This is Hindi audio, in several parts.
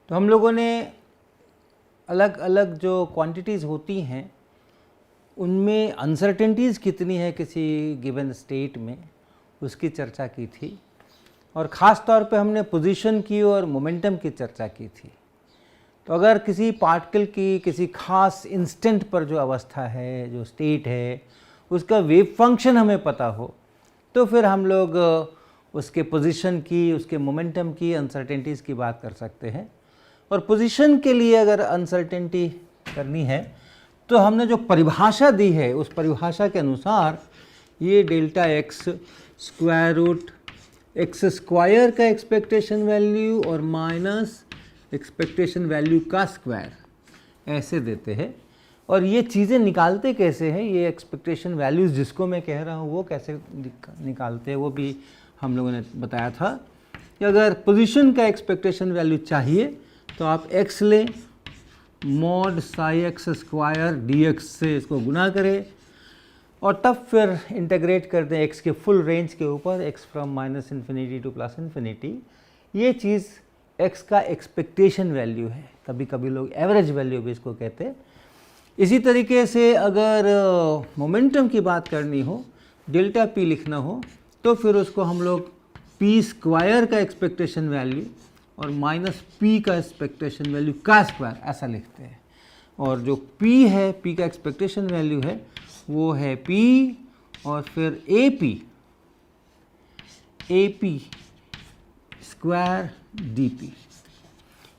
तो हम लोगों ने अलग अलग जो क्वांटिटीज़ होती हैं उनमें अनसर्टेनिटीज़ कितनी है किसी गिवन स्टेट में, उसकी चर्चा की थी। और ख़ास तौर पे हमने पोजीशन की और मोमेंटम की चर्चा की थी। तो अगर किसी पार्टिकल की किसी खास इंस्टेंट पर जो अवस्था है, जो स्टेट है, उसका वेव फंक्शन हमें पता हो, तो फिर हम लोग उसके पोजीशन की, उसके मोमेंटम की अनसर्टेनिटीज़ की बात कर सकते हैं। और पोजीशन के लिए अगर अनसर्टेनिटी करनी है तो हमने जो परिभाषा दी है उस परिभाषा के अनुसार ये delta x square root x square का एक्सपेक्टेशन वैल्यू और माइनस एक्सपेक्टेशन वैल्यू का स्क्वायर ऐसे देते हैं। और ये चीज़ें निकालते कैसे हैं, ये एक्सपेक्टेशन वैल्यूज़ जिसको मैं कह रहा हूँ वो कैसे निकालते हैं वो भी हम लोगों ने बताया था कि अगर पोजीशन का एक्सपेक्टेशन वैल्यू चाहिए तो आप x लें, mod psi x square d x से इसको गुना करें और तब फिर इंटीग्रेट कर दें x के फुल रेंज के ऊपर, x from minus infinity two plus infinity. ये चीज़ x का एक्सपेक्टेशन वैल्यू है, कभी कभी लोग एवरेज वैल्यू भी इसको कहते हैं। इसी तरीके से अगर मोमेंटम की बात करनी हो, डेल्टा p लिखना हो, तो फिर उसको हम लोग p स्क्वायर का एक्सपेक्टेशन वैल्यू और माइनस p का एक्सपेक्टेशन वैल्यू का स्क्वायर ऐसा लिखते हैं। और जो p है, p का एक्सपेक्टेशन वैल्यू है वो है p और फिर AP स्क्वायर dp।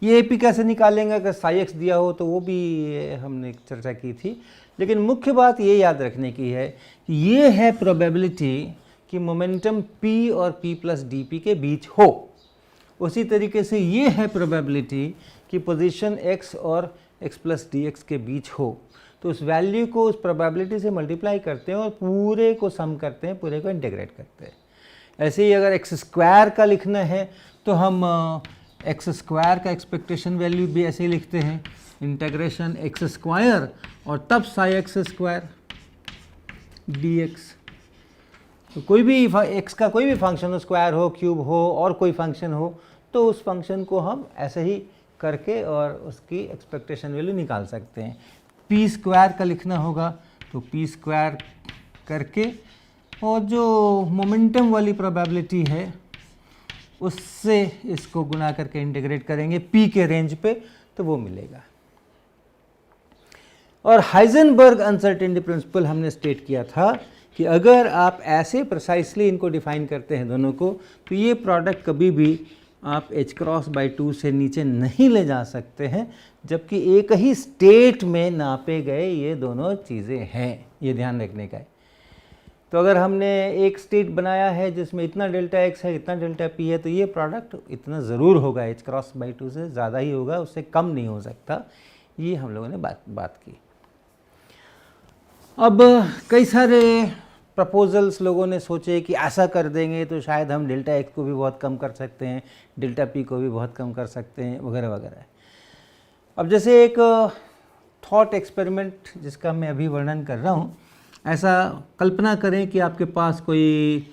ये AP कैसे निकालेंगे, अगर साई एक्स दिया हो तो वो भी हमने चर्चा की थी। लेकिन मुख्य बात ये याद रखने की है कि ये है प्रोबेबिलिटी कि मोमेंटम p और p प्लस dp के बीच हो। उसी तरीके से ये है प्रोबेबिलिटी कि पोजीशन x और x प्लस डी एक्स के बीच हो। तो उस वैल्यू को उस प्रोबेबिलिटी से मल्टीप्लाई करते हैं और पूरे को सम करते हैं, पूरे को इंटीग्रेट करते हैं। ऐसे ही अगर एक्स स्क्वायर का लिखना है तो हम एक्स स्क्वायर का एक्सपेक्टेशन वैल्यू भी ऐसे ही लिखते हैं, इंटीग्रेशन एक्स स्क्वायर और तब Sai x square d x. तो कोई भी x का कोई भी फंक्शन हो, स्क्वायर हो, क्यूब हो और कोई फंक्शन हो, तो उस फंक्शन को हम ऐसे ही करके और उसकी एक्सपेक्टेशन वैल्यू निकाल सकते हैं। p स्क्वायर का लिखना होगा तो p स्क्वायर करके और जो मोमेंटम वाली प्रोबेबिलिटी है उससे इसको गुना करके इंटीग्रेट करेंगे p के रेंज पे, तो वो मिलेगा। और हाइजेनबर्ग अनसर्टेनिटी प्रिंसिपल हमने स्टेट किया था कि अगर आप ऐसे प्रिसाइसली इनको डिफाइन करते हैं दोनों को, तो ये प्रोडक्ट कभी भी आप h×2 से नीचे नहीं ले जा सकते हैं, जबकि एक ही स्टेट में नापे गए ये दोनों चीज़ें हैं, ये ध्यान रखने का है। तो अगर हमने एक स्टेट बनाया है जिसमें इतना डेल्टा x है, इतना डेल्टा p है, तो ये प्रोडक्ट इतना ज़रूर होगा, h×2 से ज़्यादा ही होगा, उससे कम नहीं हो सकता। ये हम लोगों ने बात की। अब कई सारे प्रपोजल्स लोगों ने सोचे कि ऐसा कर देंगे तो शायद हम डेल्टा एक्स को भी बहुत कम कर सकते हैं, डेल्टा पी को भी बहुत कम कर सकते हैं, वगैरह वगैरह। अब जैसे एक थॉट एक्सपेरिमेंट जिसका मैं अभी वर्णन कर रहा हूँ, ऐसा कल्पना करें कि आपके पास कोई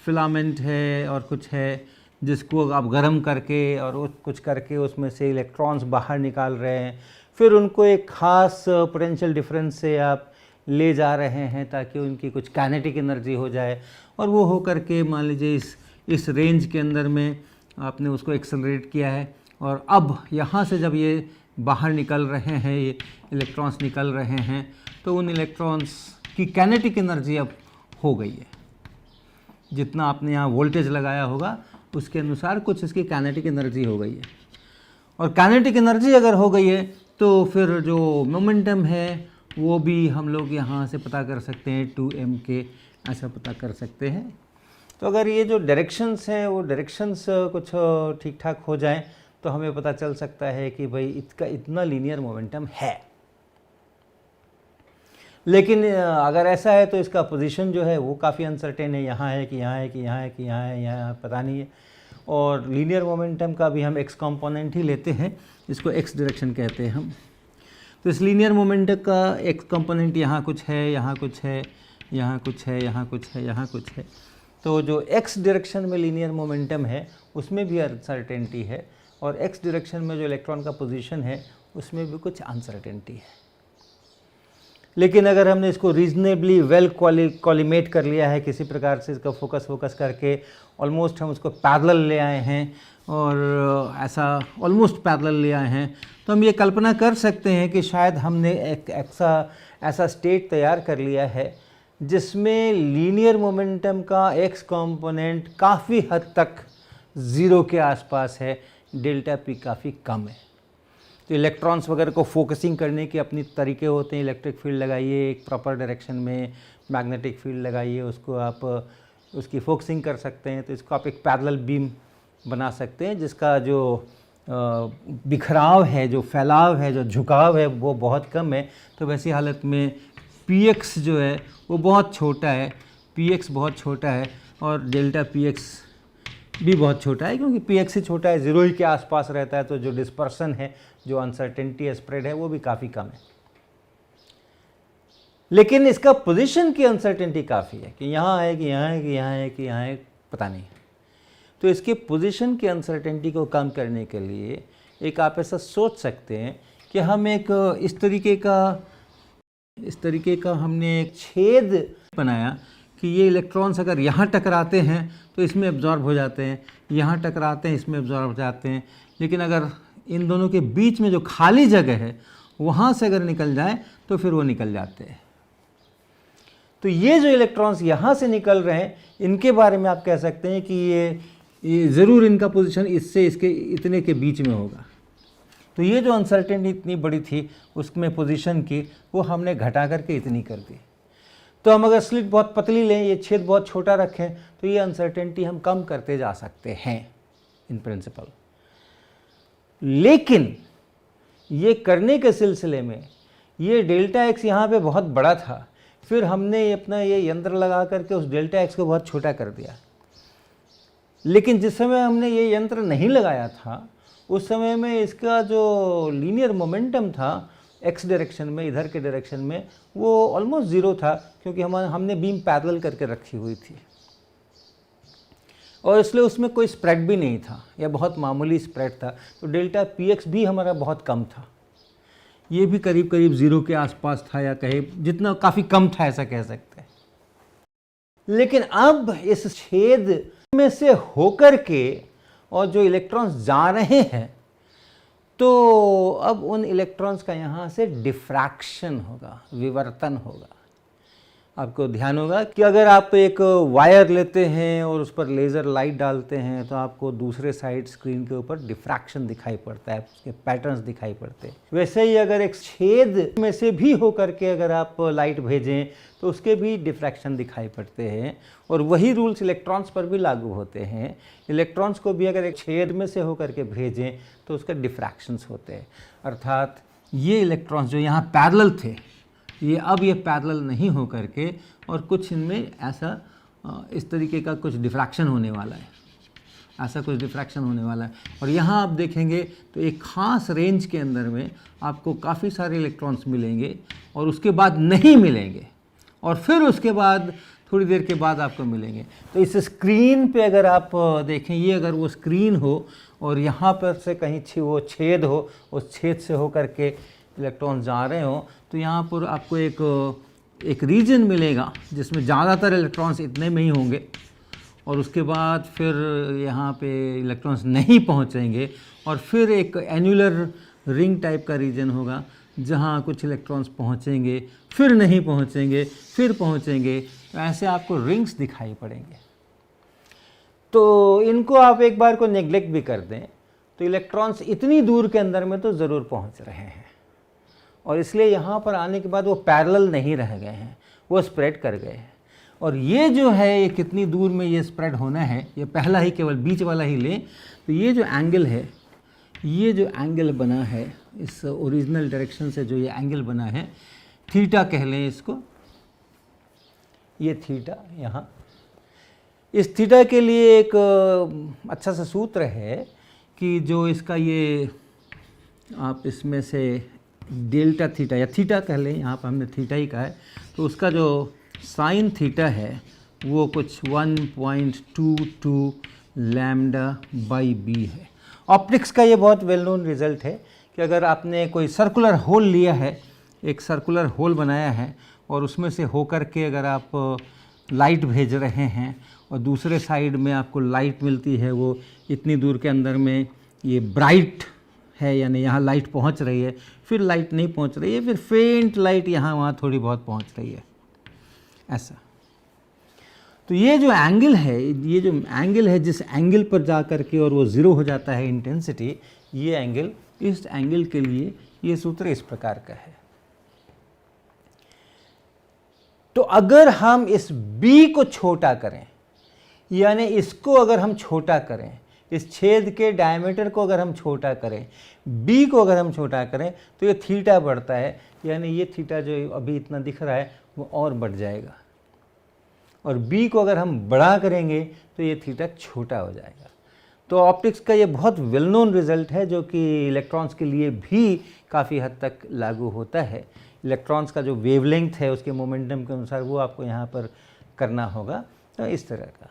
फिलामेंट है और कुछ है जिसको आप गर्म करके और कुछ करके उसमें से इलेक्ट्रॉन्स बाहर निकाल रहे हैं, फिर उनको एक ख़ास पोटेंशियल डिफरेंस से आप ले जा रहे हैं ताकि उनकी कुछ काइनेटिक एनर्जी हो जाए, और वो हो करके मान लीजिए इस रेंज के अंदर में आपने उसको एक्सेलरेट किया है, और अब यहाँ से जब ये बाहर निकल रहे हैं, ये इलेक्ट्रॉन्स निकल रहे हैं, तो उन इलेक्ट्रॉन्स की काइनेटिक एनर्जी अब हो गई है। जितना आपने यहाँ वोल्टेज लगाया होगा उसके अनुसार कुछ इसकी काइनेटिक एनर्जी हो गई है। और काइनेटिक एनर्जी अगर हो गई है तो फिर जो मोमेंटम है वो भी हम लोग यहाँ से पता कर सकते हैं, 2m के ऐसा पता कर सकते हैं। तो अगर ये जो डायरेक्शंस हैं वो डायरेक्शंस कुछ ठीक ठाक हो जाएं तो हमें पता चल सकता है कि भाई इसका इतना लीनियर मोमेंटम है। लेकिन अगर ऐसा है तो इसका पोजीशन जो है वो काफ़ी अनसर्टेन है, यहाँ है कि यहाँ है कि यहाँ है कि यहाँ है, यहाँ पता नहीं है। और लीनियर मोमेंटम का भी हम x कंपोनेंट ही लेते हैं, इसको x डायरेक्शन कहते हैं हम। तो इस लीनियर मोमेंटम का x कंपोनेंट यहाँ कुछ है, यहाँ कुछ है, यहाँ कुछ है, यहाँ कुछ है, यहाँ कुछ है। तो जो x डायरेक्शन में लीनियर मोमेंटम है उसमें भी अनसर्टेनिटी है, और एक्स डायरेक्शन में जो इलेक्ट्रॉन का पोजीशन है उसमें भी कुछ अनसर्टेनिटी है। लेकिन अगर हमने इसको रीजनेबली वेल कॉलिमेट कर लिया है, किसी प्रकार से इसका फोकस करके ऑलमोस्ट हम उसको पैरेलल ले आए हैं और ऐसा ऑलमोस्ट पैरेलल ले आए हैं, तो हम ये कल्पना कर सकते हैं कि शायद हमने एक ऐसा स्टेट तैयार कर लिया है जिसमें लीनियर मोमेंटम का एक्स कंपोनेंट काफ़ी हद तक ज़ीरो के आसपास है, डेल्टा पी काफ़ी कम है। तो इलेक्ट्रॉन्स वगैरह को फोकसिंग करने के अपने तरीके होते हैं। इलेक्ट्रिक फील्ड लगाइए एक प्रॉपर डायरेक्शन में, मैग्नेटिक फील्ड लगाइए, उसको आप उसकी फोकसिंग कर सकते हैं। तो इसको आप एक पैरेलल बीम बना सकते हैं जिसका जो बिखराव है, जो फैलाव है, जो झुकाव है वो बहुत कम है। तो वैसी हालत में px जो है वो बहुत छोटा है, px बहुत छोटा है और डेल्टा px भी बहुत छोटा है, क्योंकि px से छोटा है, ज़ीरो ही के आसपास रहता है। तो जो डिस्पर्सन है, जो अनसर्टेनिटी है, स्प्रेड है, वो भी काफ़ी कम है। लेकिन इसका पोजीशन की अनसर्टेनिटी काफ़ी है कि यहाँ है कि यहाँ है कि यहाँ है कि यहाँ है, पता नहीं। तो इसके पोजीशन की अनसर्टेनिटी को कम करने के लिए एक आप ऐसा सोच सकते हैं कि हम एक इस तरीके का हमने एक छेद बनाया कि ये इलेक्ट्रॉन्स अगर यहाँ टकराते हैं तो इसमें एब्जॉर्ब हो जाते हैं, यहाँ टकराते हैं इसमें एब्जॉर्ब हो जाते हैं। लेकिन अगर इन दोनों के बीच में जो खाली जगह है वहाँ से अगर निकल जाए तो फिर वो निकल जाते हैं। तो ये जो इलेक्ट्रॉन्स यहाँ से निकल रहे हैं, इनके बारे में आप कह सकते हैं कि ये ज़रूर इनका पोजीशन इससे इसके इतने के बीच में होगा। तो ये जो अनसर्टेनिटी इतनी बड़ी थी उसमें पोजीशन की, वो हमने घटा करके इतनी कर दी। तो हम अगर स्लिट बहुत पतली लें, ये छेद बहुत छोटा रखें, तो ये अनसर्टेनिटी हम कम करते जा सकते हैं इन प्रिंसिपल। लेकिन ये करने के सिलसिले में ये डेल्टा एक्स यहाँ पे बहुत बड़ा था, फिर हमने अपना ये यंत्र लगा करके उस डेल्टा एक्स को बहुत छोटा कर दिया। लेकिन जिस समय हमने ये यंत्र नहीं लगाया था उस समय में इसका जो लीनियर मोमेंटम था एक्स डायरेक्शन में, इधर के डायरेक्शन में, वो ऑलमोस्ट ज़ीरो था, क्योंकि हमने बीम पैरेलल करके रखी हुई थी और इसलिए उसमें कोई स्प्रेड भी नहीं था या बहुत मामूली स्प्रेड था। तो डेल्टा px भी हमारा बहुत कम था, ये भी करीब करीब ज़ीरो के आसपास था, या कहे जितना काफ़ी कम था ऐसा कह सकते हैं। लेकिन अब इस छेद में से होकर के और जो इलेक्ट्रॉन्स जा रहे हैं, तो अब उन इलेक्ट्रॉन्स का यहाँ से डिफ्रैक्शन होगा, विवर्तन होगा। आपको ध्यान होगा कि अगर आप एक वायर लेते हैं और उस पर लेज़र लाइट डालते हैं तो आपको दूसरे साइड स्क्रीन के ऊपर डिफ्रैक्शन दिखाई पड़ता है, उसके पैटर्न्स दिखाई पड़ते हैं। वैसे ही अगर एक छेद में से भी होकर के अगर आप लाइट भेजें तो उसके भी डिफ्रैक्शन दिखाई पड़ते हैं। और वही रूल्स इलेक्ट्रॉन्स पर भी लागू होते हैं। इलेक्ट्रॉन्स को भी अगर एक छेद में से होकर के भेजें तो उसके डिफ्रैक्शंस होते हैं। अर्थात ये इलेक्ट्रॉन्स जो यहाँ पैरेलल थे, ये अब ये पैरेलल नहीं हो करके और कुछ इनमें ऐसा इस तरीके का कुछ डिफ्रैक्शन होने वाला है, ऐसा कुछ डिफ्रैक्शन होने वाला है। और यहाँ आप देखेंगे तो एक ख़ास रेंज के अंदर में आपको काफ़ी सारे इलेक्ट्रॉन्स मिलेंगे और उसके बाद नहीं मिलेंगे, और फिर उसके बाद थोड़ी देर के बाद आपको मिलेंगे। तो इस स्क्रीन पे अगर आप देखें, ये अगर वो स्क्रीन हो और यहाँ पर से कहीं वो छेद हो, उस छेद से हो करके इलेक्ट्रॉन्स जा रहे हो, तो यहाँ पर आपको एक रीजन मिलेगा जिसमें ज़्यादातर इलेक्ट्रॉन्स इतने में ही होंगे, और उसके बाद फिर यहाँ पे इलेक्ट्रॉन्स नहीं पहुँचेंगे, और फिर एक एन्युलर रिंग टाइप का रीजन होगा जहाँ कुछ इलेक्ट्रॉन्स पहुँचेंगे, फिर नहीं पहुँचेंगे, फिर पहुँचेंगे। तो ऐसे आपको रिंग्स दिखाई पड़ेंगे। तो इनको आप एक बार को नेग्लेक्ट भी कर दें तो इलेक्ट्रॉन्स इतनी दूर के अंदर में तो ज़रूर पहुँच रहे हैं, और इसलिए यहाँ पर आने के बाद वो पैरेलल नहीं रह गए हैं, वो स्प्रेड कर गए हैं। और ये जो है, ये कितनी दूर में ये स्प्रेड होना है, ये पहला ही केवल बीच वाला ही लें तो ये जो एंगल है, ये जो एंगल बना है इस ओरिजिनल डायरेक्शन से, जो ये एंगल बना है, थीटा कह लें इसको, ये थीटा यहाँ, इस थीटा के लिए एक अच्छा सा सूत्र है कि जो इसका ये आप इसमें से डेल्टा थीटा या थीटा कह लें, यहाँ पर हमने थीटा ही कहा है, तो उसका जो साइन थीटा है वो कुछ 1.22 लैम्डा बाई बी है। ऑप्टिक्स का ये बहुत वेल नोन रिजल्ट है कि अगर आपने कोई सर्कुलर होल लिया है, एक सर्कुलर होल बनाया है और उसमें से होकर के अगर आप लाइट भेज रहे हैं और दूसरे साइड में आपको लाइट मिलती है, वो इतनी दूर के अंदर में ये ब्राइट है, यानी यहाँ लाइट पहुँच रही है, फिर लाइट नहीं पहुँच रही है, फिर फेंट लाइट यहाँ वहाँ थोड़ी बहुत पहुँच रही है, ऐसा। तो ये जो एंगल है, ये जो एंगल है जिस एंगल पर जा कर के और वो ज़ीरो हो जाता है इंटेंसिटी, ये एंगल, इस एंगल के लिए ये सूत्र इस प्रकार का है। तो अगर हम इस B को छोटा करें, यानी इसको अगर हम छोटा करें, इस छेद के डायमीटर को अगर हम छोटा करें, B को अगर हम छोटा करें, तो ये थीटा बढ़ता है, यानी ये थीटा जो अभी इतना दिख रहा है वो और बढ़ जाएगा, और B को अगर हम बड़ा करेंगे तो ये थीटा छोटा हो जाएगा। तो ऑप्टिक्स का ये बहुत वेल नोन रिजल्ट है जो कि इलेक्ट्रॉन्स के लिए भी काफ़ी हद तक लागू होता है। इलेक्ट्रॉन्स का जो वेवलेंथ है उसके मोमेंटम के अनुसार वो आपको यहाँ पर करना होगा, तो इस तरह का।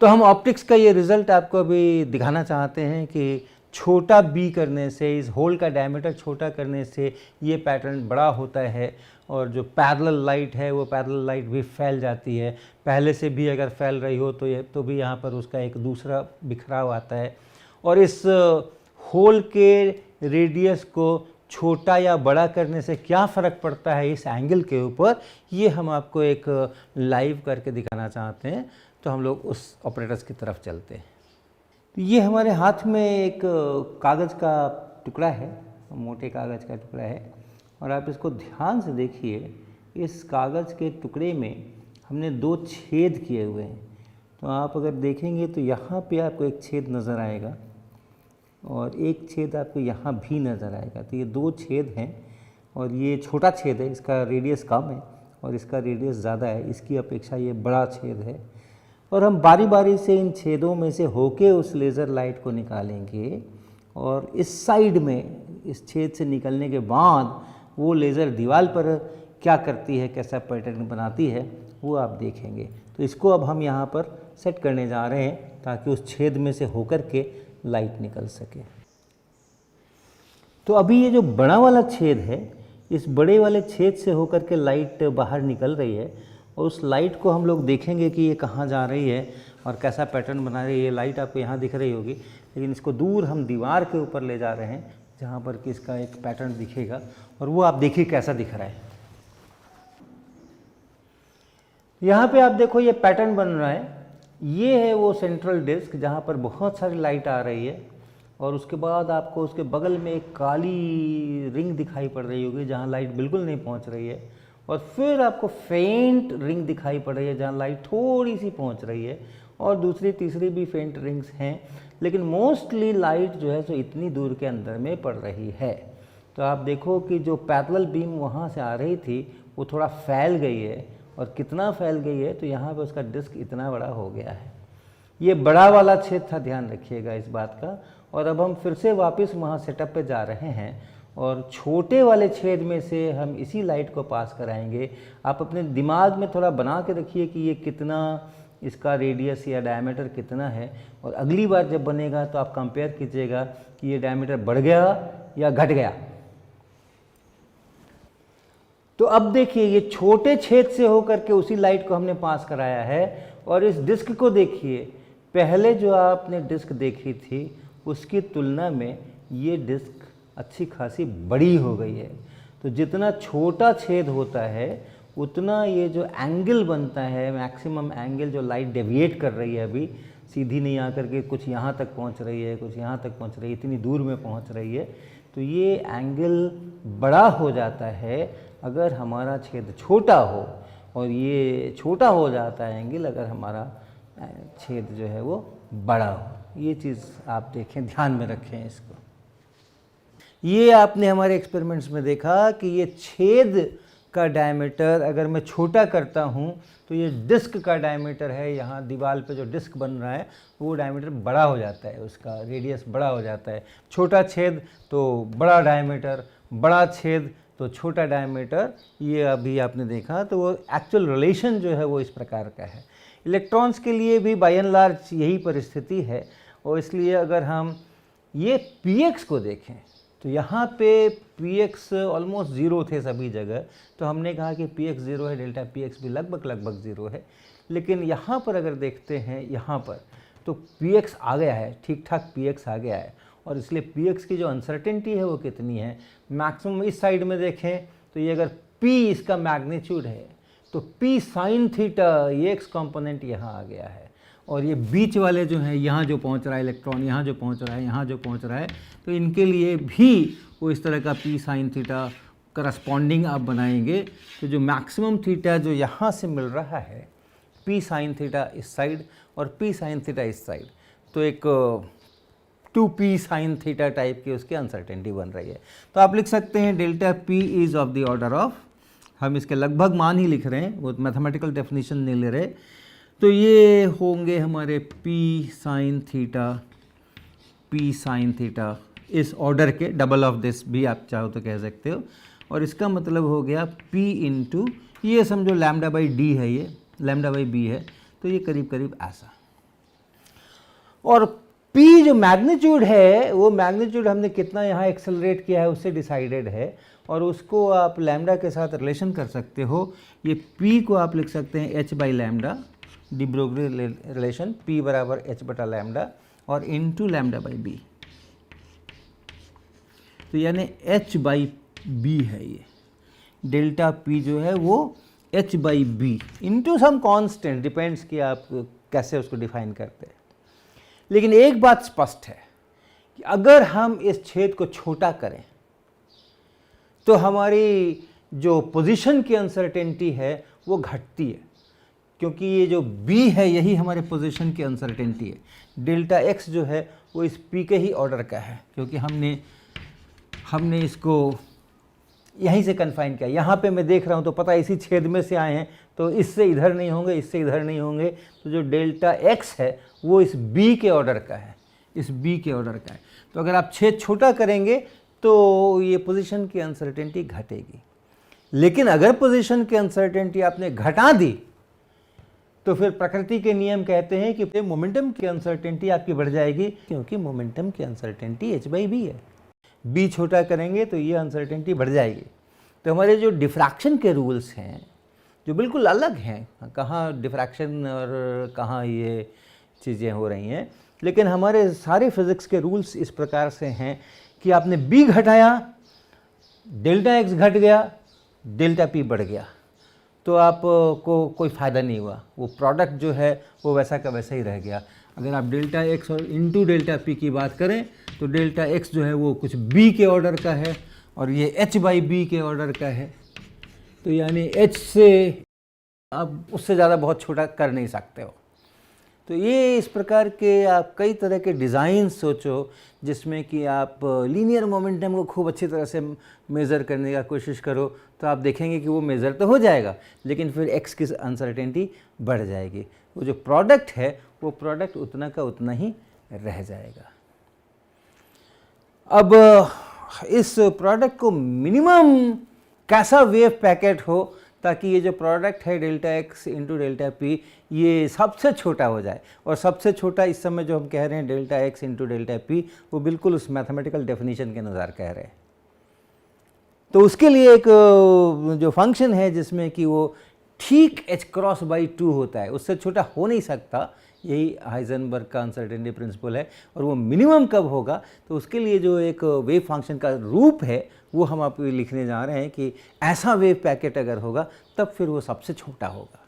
तो हम ऑप्टिक्स का ये रिज़ल्ट आपको अभी दिखाना चाहते हैं कि छोटा B करने से, इस होल का डायमीटर छोटा करने से ये पैटर्न बड़ा होता है, और जो पैरेलल लाइट है वो पैरेलल लाइट भी फैल जाती है। पहले से भी अगर फैल रही हो तो भी यहाँ पर उसका एक दूसरा बिखराव आता है। और इस होल के रेडियस को छोटा या बड़ा करने से क्या फ़र्क पड़ता है इस एंगल के ऊपर, ये हम आपको एक लाइव करके दिखाना चाहते हैं। तो हम लोग उस ऑपरेटर्स की तरफ चलते हैं। तो ये हमारे हाथ में एक कागज़ का टुकड़ा है, मोटे कागज़ का टुकड़ा है, और आप इसको ध्यान से देखिए। इस कागज़ के टुकड़े में हमने 2 छेद किए हुए हैं। तो आप अगर देखेंगे तो यहाँ पे आपको एक छेद नज़र आएगा और एक छेद आपको यहाँ भी नज़र आएगा। तो ये 2 छेद हैं, और ये छोटा छेद है, इसका रेडियस कम है और इसका रेडियस ज़्यादा है, इसकी अपेक्षा ये बड़ा छेद है। और हम बारी बारी से इन छेदों में से होके उस लेज़र लाइट को निकालेंगे, और इस साइड में इस छेद से निकलने के बाद वो लेज़र दीवार पर क्या करती है, कैसा पैटर्न बनाती है, वो आप देखेंगे। तो इसको अब हम यहाँ पर सेट करने जा रहे हैं ताकि उस छेद में से होकर के लाइट निकल सके। तो अभी ये जो बड़ा वाला छेद है, इस बड़े वाले छेद से होकर के लाइट बाहर निकल रही है, और उस लाइट को हम लोग देखेंगे कि ये कहाँ जा रही है और कैसा पैटर्न बना रही है। ये लाइट आपको यहाँ दिख रही होगी, लेकिन इसको दूर हम दीवार के ऊपर ले जा रहे हैं जहाँ पर कि इसका एक पैटर्न दिखेगा, और वो आप देखिए कैसा दिख रहा है। यहाँ पे आप देखो ये पैटर्न बन रहा है, ये है वो सेंट्रल डिस्क जहाँ पर बहुत सारी लाइट आ रही है, और उसके बाद आपको उसके बगल में एक काली रिंग दिखाई पड़ रही होगी जहाँ लाइट बिल्कुल नहीं पहुँच रही है, और फिर आपको फेंट रिंग दिखाई पड़ रही है जहाँ लाइट थोड़ी सी पहुँच रही है, और दूसरी तीसरी भी फेंट रिंग्स हैं, लेकिन मोस्टली लाइट जो है सो इतनी दूर के अंदर में पड़ रही है। तो आप देखो कि जो पैरेलल बीम वहाँ से आ रही थी वो थोड़ा फैल गई है, और कितना फैल गई है, तो यहाँ पे उसका डिस्क इतना बड़ा हो गया है। ये बड़ा वाला छेद था, ध्यान रखिएगा इस बात का। और अब हम फिर से वापस वहाँ सेटअप पे जा रहे हैं, और छोटे वाले छेद में से हम इसी लाइट को पास कराएंगे। आप अपने दिमाग में थोड़ा बना के रखिए कि ये कितना, इसका रेडियस या डायमीटर कितना है, और अगली बार जब बनेगा तो आप कंपेयर कीजिएगा कि ये डायमीटर बढ़ गया या घट गया। तो अब देखिए ये छोटे छेद से होकर के उसी लाइट को हमने पास कराया है, और इस डिस्क को देखिए, पहले जो आपने डिस्क देखी थी उसकी तुलना में ये डिस्क अच्छी खासी बड़ी हो गई है। तो जितना छोटा छेद होता है उतना ये जो एंगल बनता है, मैक्सिमम एंगल जो लाइट डेविएट कर रही है, अभी सीधी नहीं आकर के कुछ यहाँ तक पहुँच रही है, कुछ यहाँ तक पहुँच रही है, इतनी दूर में पहुँच रही है, तो ये एंगल बड़ा हो जाता है अगर हमारा छेद छोटा हो, और ये छोटा हो जाता है एंगल अगर हमारा छेद जो है वो बड़ा हो। ये चीज़ आप देखें, ध्यान में रखें इसको। ये आपने हमारे एक्सपेरिमेंट्स में देखा कि ये छेद का डायमीटर अगर मैं छोटा करता हूँ तो ये डिस्क का डायमीटर है, यहाँ दीवार पे जो डिस्क बन रहा है वो डायमीटर बड़ा हो जाता है, उसका रेडियस बड़ा हो जाता है। छोटा छेद तो बड़ा डायमीटर, बड़ा छेद तो छोटा डायमीटर, ये अभी आपने देखा। तो वो एक्चुअल रिलेशन जो है वो इस प्रकार का है। इलेक्ट्रॉन्स के लिए भी बाय एंड लार्ज यही परिस्थिति है, और इसलिए अगर हम ये px को देखें तो यहाँ पे px ऑलमोस्ट ज़ीरो थे सभी जगह, तो हमने कहा कि px ज़ीरो है, डेल्टा px भी लगभग ज़ीरो है। लेकिन यहाँ पर अगर देखते हैं यहाँ पर तो px आ गया है, ठीक ठाक px आ गया है, और इसलिए px की जो अनसर्टेनिटी है वो कितनी है, मैक्सिमम इस साइड में देखें तो ये अगर p इसका मैग्नीट्यूड है तो p साइन थीटा, ये x कंपोनेंट यहाँ आ गया है, और ये बीच वाले जो हैं, यहाँ जो पहुँच रहा है इलेक्ट्रॉन, यहाँ जो पहुँच रहा है, यहाँ जो पहुँच रहा है, तो इनके लिए भी वो इस तरह का p साइन थीटा करस्पॉन्डिंग आप बनाएंगे। तो जो मैक्सिमम थीटा जो यहाँ से मिल रहा है p साइन थीटा इस साइड और p साइन थीटा इस साइड, तो एक 2p साइन थीटा टाइप की उसकी अनसर्टेनिटी बन रही है। तो आप लिख सकते हैं delta p is of the order of, हम इसके लगभग मान ही लिख रहे हैं, वो मैथमेटिकल डेफिनेशन नहीं ले रहे, तो ये होंगे हमारे p साइन थीटा इस ऑर्डर के, डबल ऑफ दिस भी आप चाहो तो कह सकते हो, और इसका मतलब हो गया p इंटू, ये समझो लैम्डा बाई डी है, ये लैम्डा बाई बी है, तो ये करीब करीब ऐसा। और p जो मैग्नीट्यूड है वो मैग्नीट्यूड हमने कितना यहाँ एक्सेलरेट किया है उससे डिसाइडेड है, और उसको आप लैम्डा के साथ रिलेशन कर सकते हो। ये p को आप लिख सकते हैं h by lambda, de Broglie relation, p बराबर h बटा लैम्डा और इनटू लैम्डा बाई बी, तो यानी h बाई बी है ये, डेल्टा p जो है वो h by B into some constant, depends कि आप कैसे उसको डिफाइन करते हैं। लेकिन एक बात स्पष्ट है कि अगर हम इस छेद को छोटा करें तो हमारी जो पोजीशन की अनसर्टेनिटी है वो घटती है, क्योंकि ये जो b है यही हमारे पोजीशन की अनसर्टेनिटी है। डेल्टा x जो है वो इस p के ही ऑर्डर का है, क्योंकि हमने इसको यहीं से कन्फाइन किया। यहाँ पे मैं देख रहा हूँ तो पता है इसी छेद में से आए हैं, तो इससे इधर नहीं होंगे, इससे इधर नहीं होंगे, तो जो डेल्टा x है वो इस b के ऑर्डर का है, इस b के ऑर्डर का है। तो अगर आप छेद छोटा करेंगे तो ये पोजीशन की अनसर्टेनिटी घटेगी। लेकिन अगर पोजीशन की अनसर्टेनिटी आपने घटा दी तो फिर प्रकृति के नियम कहते हैं कि मोमेंटम की अनसर्टेनिटी आपकी बढ़ जाएगी, क्योंकि मोमेंटम की अनसर्टेनिटी h बाई बी है। b छोटा करेंगे तो ये अनसर्टेनिटी बढ़ जाएगी। तो हमारे जो डिफ्रैक्शन के रूल्स हैं जो बिल्कुल अलग हैं, कहाँ डिफ्रैक्शन और कहाँ ये चीज़ें हो रही हैं, लेकिन हमारे सारे फिज़िक्स के रूल्स इस प्रकार से हैं कि आपने b घटाया, डेल्टा x घट गया, डेल्टा p बढ़ गया, तो आपको कोई फ़ायदा नहीं हुआ, वो प्रोडक्ट जो है वो वैसा का वैसा ही रह गया। अगर आप डेल्टा x और इंटू डेल्टा p की बात करें तो डेल्टा x जो है वो कुछ b के ऑर्डर का है और ये h बाई बी के ऑर्डर का है, तो यानी h से आप उससे ज़्यादा बहुत छोटा कर नहीं सकते हो। तो ये इस प्रकार के आप कई तरह के डिज़ाइन सोचो जिसमें कि आप लीनियर मोमेंटम को खूब अच्छी तरह से मेज़र करने का कोशिश करो, तो आप देखेंगे कि वो मेज़र तो हो जाएगा, लेकिन फिर x की अनसर्टेनिटी बढ़ जाएगी। वो जो प्रोडक्ट है वो प्रोडक्ट उतना का उतना ही रह जाएगा। अब इस प्रोडक्ट को मिनिमम कैसा वेव पैकेट हो ताकि ये जो प्रोडक्ट है delta x into delta p ये सबसे छोटा हो जाए, और सबसे छोटा इस समय जो हम कह रहे हैं delta x into delta p वो बिल्कुल उस मैथमेटिकल डेफिनेशन के अनुसार कह रहे हैं। तो उसके लिए एक जो फंक्शन है जिसमें कि वो ठीक h क्रॉस बाई 2 होता है, उससे छोटा हो नहीं सकता, यही हाइजेनबर्ग का अनसर्टेनिटी प्रिंसिपल है। और वो मिनिमम कब होगा, तो उसके लिए जो एक वेव फंक्शन का रूप है वो हम आपको लिखने जा रहे हैं कि ऐसा वेव पैकेट अगर होगा तब फिर वो सबसे छोटा होगा।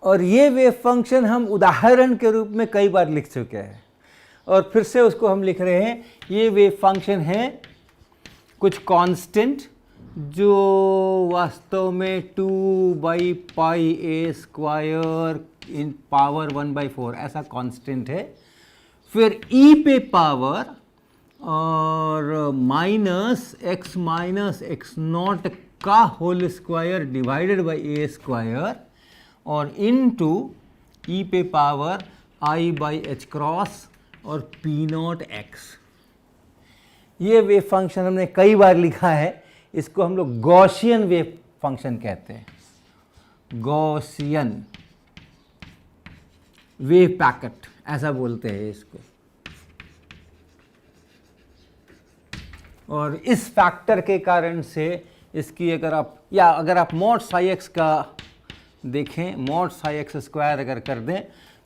और ये वेव फंक्शन हम उदाहरण के रूप में कई बार लिख चुके हैं और फिर से उसको हम लिख रहे हैं। ये वेव फंक्शन है कुछ कांस्टेंट जो वास्तव में 2 by pi a square in power 1/4 ऐसा कांस्टेंट है। फिर e पे पावर और माइनस x नॉट का whole square divided by a square और इनटू e पे power i by h cross और p नॉट x। ये वेव फंक्शन हमने कई बार लिखा है, इसको हम लोग गॉसियन वेव फंक्शन कहते हैं, गॉसियन वेव पैकेट ऐसा बोलते हैं इसको। और इस फैक्टर के कारण से इसकी अगर आप मॉड साई एक्स का देखें, मॉड साई एक्स स्क्वायर अगर कर दें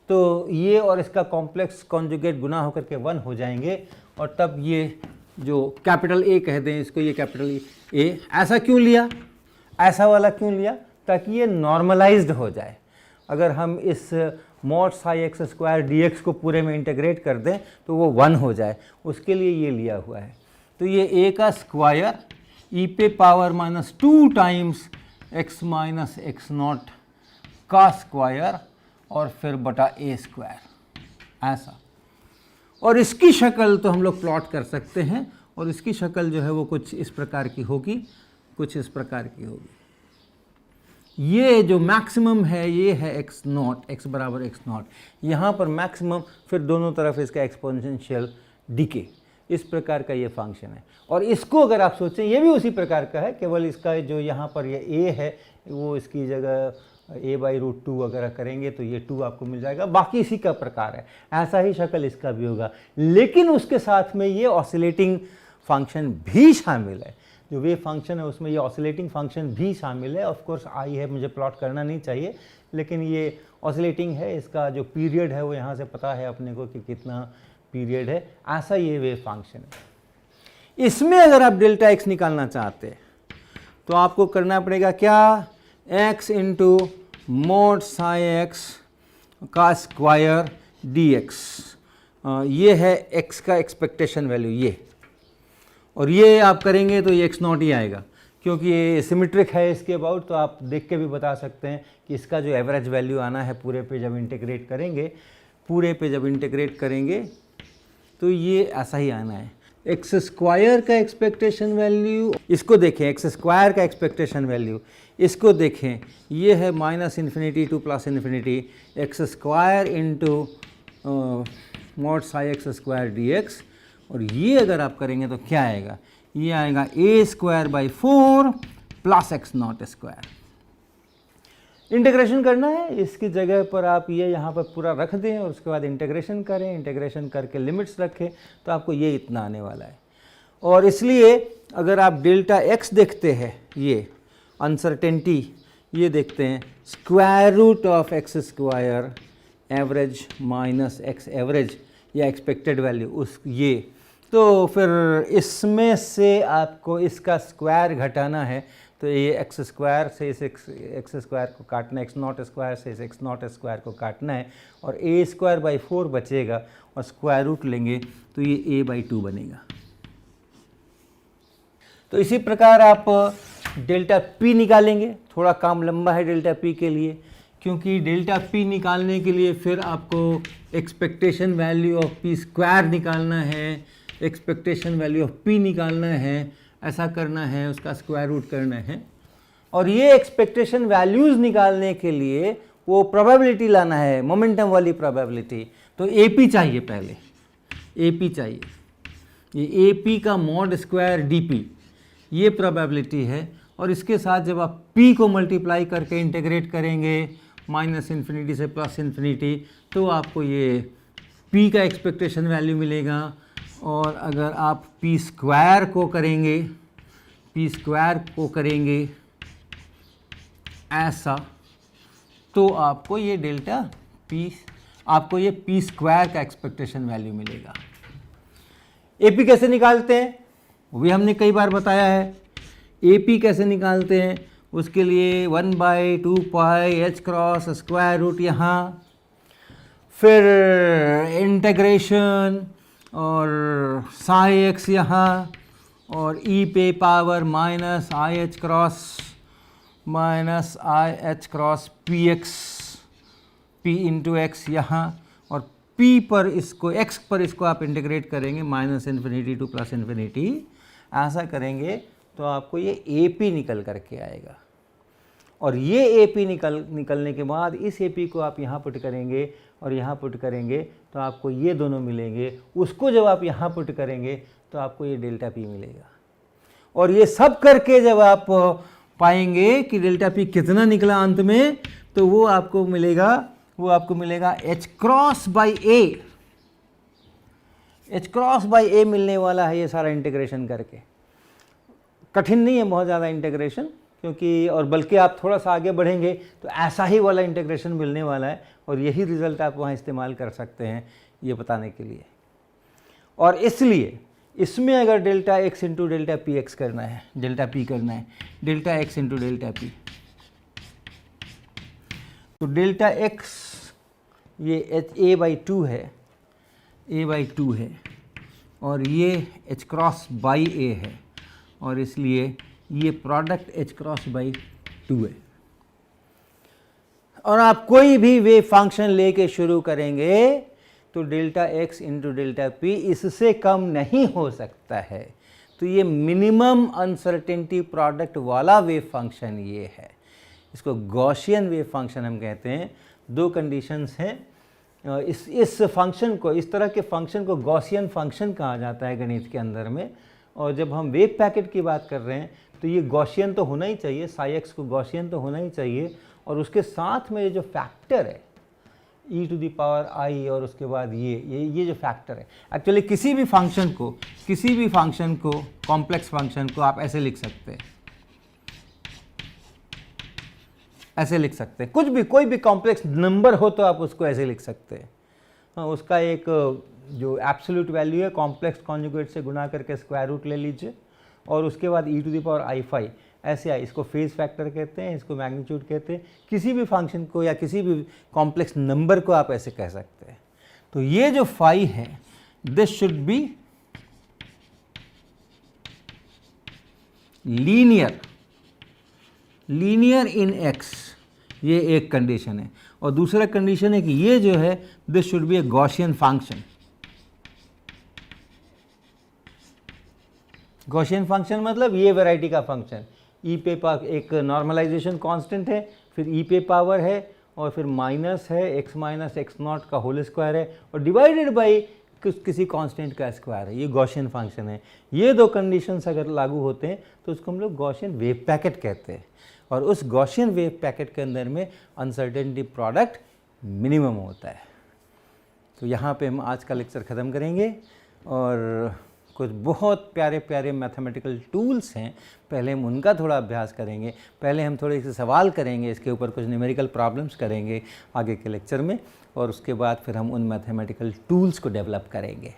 तो ये और इसका कॉम्प्लेक्स कॉन्जुगेट गुना होकर के 1 हो जाएंगे, और तब ये जो कैपिटल ए कह दें इसको, ये कैपिटल ए ऐसा क्यों लिया, ऐसा वाला क्यों लिया, ताकि ये नॉर्मलाइज्ड हो जाए। अगर हम इस mod psi x square d x को पूरे में इंटीग्रेट कर दें तो वो 1 हो जाए, उसके लिए ये लिया हुआ है। तो ये ए का स्क्वायर ई पे power -2 times x minus x not का स्क्वायर और फिर बटा ए स्क्वायर ऐसा। और इसकी शक्ल तो हम लोग प्लॉट कर सकते हैं, और इसकी शक्ल जो है वो कुछ इस प्रकार की होगी, कुछ इस प्रकार की होगी। ये जो मैक्सिमम है ये है एक्स नॉट, एक्स बराबर एक्स नॉट, यहाँ पर मैक्सिमम, फिर दोनों तरफ इसका एक्सपोनेंशियल डिके, इस प्रकार का ये फंक्शन है। और इसको अगर आप सोचें ये भी उसी प्रकार का है, केवल इसका जो यहाँ पर ये ए है वो इसकी जगह a/√2 अगर करेंगे तो ये 2 आपको मिल जाएगा, बाकी इसी का प्रकार है। ऐसा ही शक्ल इसका भी होगा, लेकिन उसके साथ में ये ऑसिलेटिंग फंक्शन भी शामिल है। जो वेव फंक्शन है उसमें ये ऑसिलेटिंग फंक्शन भी शामिल है। ऑफ कोर्स आई है, मुझे प्लॉट करना नहीं चाहिए, लेकिन ये ऑसिलेटिंग है, इसका जो पीरियड है वो यहाँ से पता है अपने को कि कितना पीरियड है, ऐसा ये वेव फंक्शन है। इसमें अगर आप डेल्टा एक्स निकालना चाहते हैं तो आपको करना पड़ेगा क्या, x into mod psi x का स्क्वायर डी एक्स, ये है x का एक्सपेक्टेशन वैल्यू ये, और ये आप करेंगे तो ये एक्स नॉट ही आएगा, क्योंकि ये सिमेट्रिक है इसके अबाउट। तो आप देख के भी बता सकते हैं कि इसका जो एवरेज वैल्यू आना है पूरे पे जब इंटीग्रेट करेंगे, पूरे पे जब इंटीग्रेट करेंगे तो ये ऐसा ही आना है। एक्स स्क्वायर का एक्सपेक्टेशन वैल्यू, इसको देखें, एक्स स्क्वायर का एक्सपेक्टेशन वैल्यू इसको देखें, ये है -∞ to +∞ x square into mod psi x square d x, और ये अगर आप करेंगे तो क्या आएगा, ये आएगा a² / 4 + x not square. Integration करना है, इसकी जगह पर आप ये यहाँ पर पूरा रख दें और उसके बाद इंटीग्रेशन करें, इंटीग्रेशन करके लिमिट्स रखें तो आपको ये इतना आने वाला है। और इसलिए अगर आप डेल्टा एक्स देखते हैं, ये अनसर्टेनिटी ये देखते हैं, √² x square average minus x average या एक्सपेक्टेड वैल्यू उस ये, तो फिर इसमें से आपको इसका स्क्वायर घटाना है, तो ये एक्स स्क्वायर से इस एक्स स्क्वायर को काटना है, एक्स नॉट स्क्वायर से इस एक्स नॉट स्क्वायर को काटना है, और a² / 4 बचेगा, और स्क्वायर रूट लेंगे तो ये a/2 बनेगा। तो इसी प्रकार आप डेल्टा पी निकालेंगे। थोड़ा काम लंबा है डेल्टा पी के लिए, क्योंकि डेल्टा पी निकालने के लिए फिर आपको एक्सपेक्टेशन वैल्यू ऑफ p² निकालना है, एक्सपेक्टेशन वैल्यू ऑफ p निकालना है, ऐसा करना है, उसका स्क्वायर रूट करना है। और ये एक्सपेक्टेशन वैल्यूज़ निकालने के लिए वो प्रोबेबिलिटी लाना है, मोमेंटम वाली प्रोबेबिलिटी। तो AP चाहिए, पहले AP चाहिए, ये AP का मॉड स्क्वायर DP ये प्रोबेबिलिटी है। और इसके साथ जब आप P को मल्टीप्लाई करके इंटीग्रेट करेंगे -∞ से +∞, तो आपको ये P का एक्सपेक्टेशन वैल्यू मिलेगा। और अगर आप p² को करेंगे ऐसा, तो आपको ये डेल्टा P, आपको ये p² का एक्सपेक्टेशन वैल्यू मिलेगा। AP कैसे निकालते हैं वो भी हमने कई बार बताया है। AP कैसे निकालते हैं, उसके लिए 1/2 पाई h× स्क्वायर रूट यहाँ, फिर इंटीग्रेशन और साई एक्स यहाँ, और e पे power -IH× px p into x यहाँ, और p पर इसको x पर इसको आप इंटीग्रेट करेंगे -∞ टू +∞, ऐसा करेंगे तो आपको ये AP निकल करके आएगा। और ये AP निकलने के बाद इस AP को आप यहाँ पुट करेंगे और यहाँ पुट करेंगे तो आपको ये दोनों मिलेंगे। उसको जब आप यहाँ पुट करेंगे तो आपको ये डेल्टा P मिलेगा। और ये सब करके जब आप पाएंगे कि डेल्टा P कितना निकला अंत में, तो वो आपको मिलेगा वो आपको मिलेगा h cross by A. h cross by A मिलने वाला है ये सारा इंटीग्रेशन करके। कठिन नहीं है बहुत ज़्यादा इंटीग्रेशन, क्योंकि और बल्कि आप थोड़ा सा आगे बढ़ेंगे तो ऐसा ही वाला इंटीग्रेशन मिलने वाला है, और यही रिज़ल्ट आप वहाँ इस्तेमाल कर सकते हैं ये बताने के लिए। और इसलिए इसमें अगर delta x into delta P x करना है, डेल्टा पी करना है, delta x into delta P, तो डेल्टा एक्स ये एच ए बाई टू है, ए बाई टू है, और ये एच क्रॉस बाई ए है, और इसलिए ये product H cross by two है। और आप कोई भी वेव फंक्शन लेके शुरू करेंगे तो delta x into delta P इससे कम नहीं हो सकता है। तो ये मिनिमम अनसर्टेनिटी प्रोडक्ट वाला वेव फंक्शन ये है। इसको गॉसियन वेव फंक्शन हम कहते हैं। दो कंडीशंस हैं। इस फंक्शन को, इस तरह के फंक्शन को गॉसियन फंक्शन कहा जाता है गणित के अंदर में। और जब हम वेव पैकेट की बात कर रहे हैं तो ये गॉसियन तो होना ही चाहिए, साई एक्स को गॉसियन तो होना ही चाहिए। और उसके साथ में ये जो फैक्टर है e to the power i, और उसके बाद ये जो फैक्टर है, एक्चुअली किसी भी फंक्शन को कॉम्प्लेक्स फंक्शन को आप ऐसे लिख सकते हैं, ऐसे लिख सकते हैं। कुछ भी, कोई भी कॉम्प्लेक्स नंबर हो तो आप उसको ऐसे लिख सकते हैं। हाँ, उसका एक जो एब्सोल्यूट वैल्यू है कॉम्प्लेक्स कॉन्जुगेट से गुणा करके स्क्वायर रूट ले लीजिए, और उसके बाद e to the power i5 ऐसे आई। इसको फेज फैक्टर कहते हैं, इसको मैग्नीट्यूड कहते हैं। किसी भी फंक्शन को या किसी भी कॉम्प्लेक्स नंबर को आप ऐसे कह सकते हैं। तो ये जो फाई है, this should be linear in x, ये एक कंडीशन है। और दूसरा कंडीशन है कि ये जो है this should be A Gaussian function. Gaussian function मतलब ये वैरायटी का फंक्शन, ई पे एक नॉर्मलाइजेशन कांस्टेंट है, फिर ई पे पावर है, और फिर माइनस है एक्स माइनस एक्स नॉट का होल स्क्वायर है, और डिवाइडेड बाई किसी कांस्टेंट का स्क्वायर है। ये गॉसियन फंक्शन है। ये दो कंडीशंस अगर लागू होते हैं तो उसको हम लोग गॉसियन वेव पैकेट कहते हैं। और उस गॉसियन वेव पैकेट के अंदर में अनसर्टेनिटी प्रोडक्ट मिनिमम होता है। तो यहाँ पे हम आज का लेक्चर ख़त्म करेंगे। और कुछ बहुत प्यारे प्यारे मैथमेटिकल टूल्स हैं, पहले हम उनका थोड़ा अभ्यास करेंगे। पहले हम थोड़े से सवाल करेंगे, इसके ऊपर कुछ न्यूमेरिकल प्रॉब्लम्स करेंगे आगे के लेक्चर में, और उसके बाद फिर हम उन मैथमेटिकल टूल्स को डेवलप करेंगे।